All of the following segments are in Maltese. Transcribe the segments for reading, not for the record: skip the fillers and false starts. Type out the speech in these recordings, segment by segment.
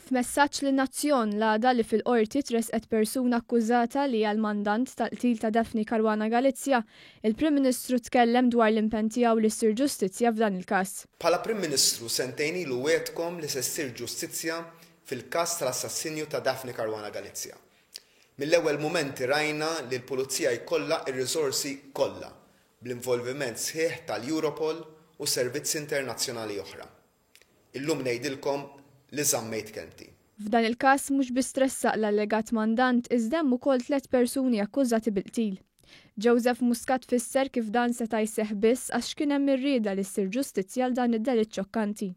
F'messaġġ lin-Nazzjon l-għada li fil-qorti tresqet persuna akkużata li hija l-mandant tal-qtil ta' Daphne Caruana Galizia, il-Prim Ministru tkellem dwar l-impenn tiegħu li ssir ġustizzja f'dan il-każ. Bħala Prim Ministru sentejn ilu wegħdkom li se ssir ġustizzja fil-każ tal-assassinju ta' Daphne Caruana Galizia. Mill-ewwel mumenti rajna li l-Pulizija jkollha r-riżorsi kollha bl-involviment sħiħ tal-Europol u servizzi internazzjonali oħra. Illum ngħidilkom li żammejt kelmti. F'dan il-każ mhux biss tressaq l-allegat mandant iżda hemm ukoll 3 persuni akkużati bil-qtil. Joseph Muscat fisser kif dan seta' jseħħ biss għax kien hemm irrieda li ssir ġustizzja għal dan id-delitt ċokkanti.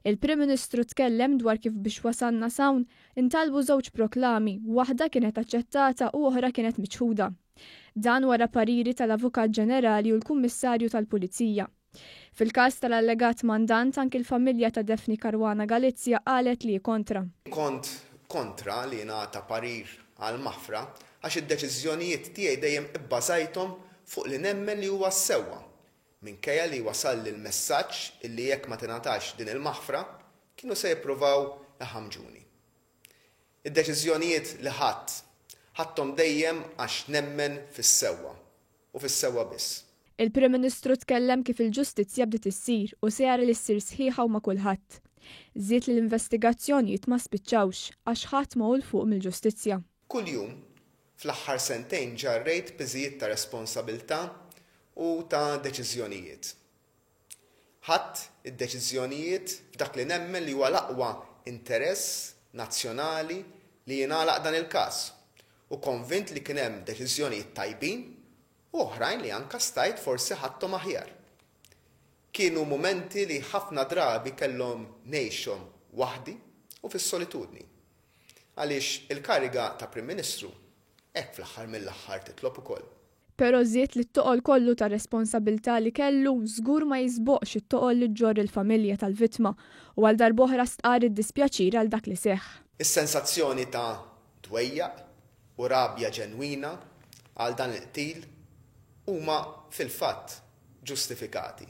Il-Prim Ministru tkellem dwar kif biex wasalna sawn intalbu żewġ proklami, waħda kienet aċċettata u oħra kienet miċħuda. Dan wara pariri tal-Avukat Ġenerali u l-Kummissarju tal-Pulizija. Fil-każ tal-allegat mandant anke l-familja ta' Daphne Caruana Galizia qalet li kontra. Kont kontra li ngħata parir għal Mafra għax id-deċiżjonijiet tiegħi dejjem ibbażajthom fuq li nemmen li huwa sewwa. Minkejja li wasalli l-messaġġ illi jekk ma tingħatax din il-Mafra kienu se jippruvaw jaħamġuni. Id-deċiżjonijiet li ħadthom dejjem għax nemmen fis-sewwa u fis-sewwa biss. Il-Prim Ministru tkellem kif il-ġustizzja bdiet issir u se jara li ssir sħiħa u ma' kulħadd. Żied li l-investigazzjonijiet ma spiċċawx għax ħadd ma' fuq mill-ġustizzja. Kuljum fl-aħħar sentejn ġarrejt biżijiet ta' responsabilità u ta' deċiżjonijiet. Ħadd id-deċiżjonijiet f'dak li nemmen li huwa l-aqwa interess nazzjonali li jingħalaq dan il-każ u konvint li kien hemm deċiżjonijiet tajbin u oħrajn li anke stajt forsi ħadthom aħjar. Kienu mumenti li ħafna drabi kellhom ngħixhom waħdi u fis-solitudni. Għaliex il-kariga ta' Prim Ministru hekk fl-aħħar mill-aħħar titlob ukoll. Però żied li t-toqol kollu ta' responsabilità li kellu żgur ma jisboqx it-toqol li ġor il-familja tal-vittma u għal darb'oħra stqar id-dispjaċir għal dak li seħħ. Is-sensazzjoni ta' dwejjaq u rabja ġenwina għal dan il-qtil huma fil-fatt ġustifikati.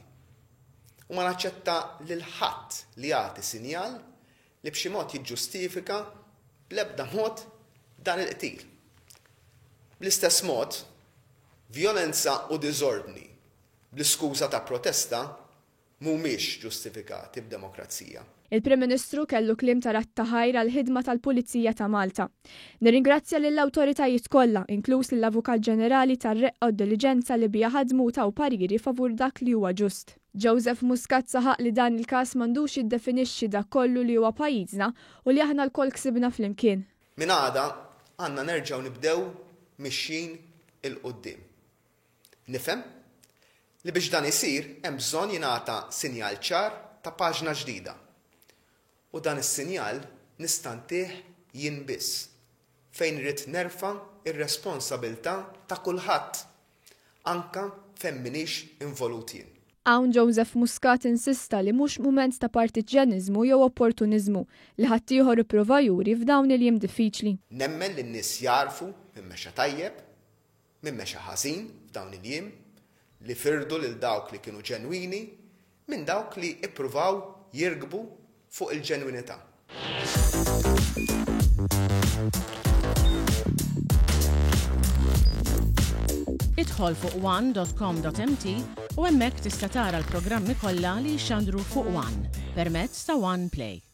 U ma naċċetta lil ħadd li jagħti sinjal li b'xi mod jiġġustifika bl-ebda mod dan il-qtil. Bl-istess mod, vjolenza u diżordni bl-iskuża ta' protesta mhumiex ġustifikati b'demokrazija. Il-Prim Ministru kellu kliem ta' rattaħajr għal ħidma tal-Pulizija ta' Malta. Nirringrazzja lill-awtoritajiet kollha, inkluż lill-Avukat Ġenerali tar-reqqa u diligenza li bija ħadmu taw pariri favur dak li huwa ġust. Joseph Muscat saħaq li dan il-każ m'għandux jiddefinixxi dak kollu li huwa pajjiżna u li aħna lkoll ksibna flimkien. Min għada għandna nerġgħu nibdew mixjin il-qudiem. Nifhem li biex dan isir hemm bżonn jingħata sinjal ċar ta' paġna ġdida. U dan is-sinjal nista' ntih jien biss fejn irid nerfa' ir-responsabbiltà ta' kulħadd anke fejn m'iniex involut jien. Hawn Joseph Muscat insista li mhux mument ta' partiġjaniżmu jew opportuniżmu li ħadd ieħor ipprova juri f'dawn il-jiem diffiċli. Nemmen li n-nies jarfu minn mexa tajjeb, minn mexa ħażin f'dawn il-jiem li firdu lil dawk li kienu ġenwini minn dawk li ippruvaw jirgbu fuq il-ġenwinità. Idħol fuq one.com.mt u hemmhekk tista' tara l-programmi kollha li jxandru fuq One permezz ta' One Play.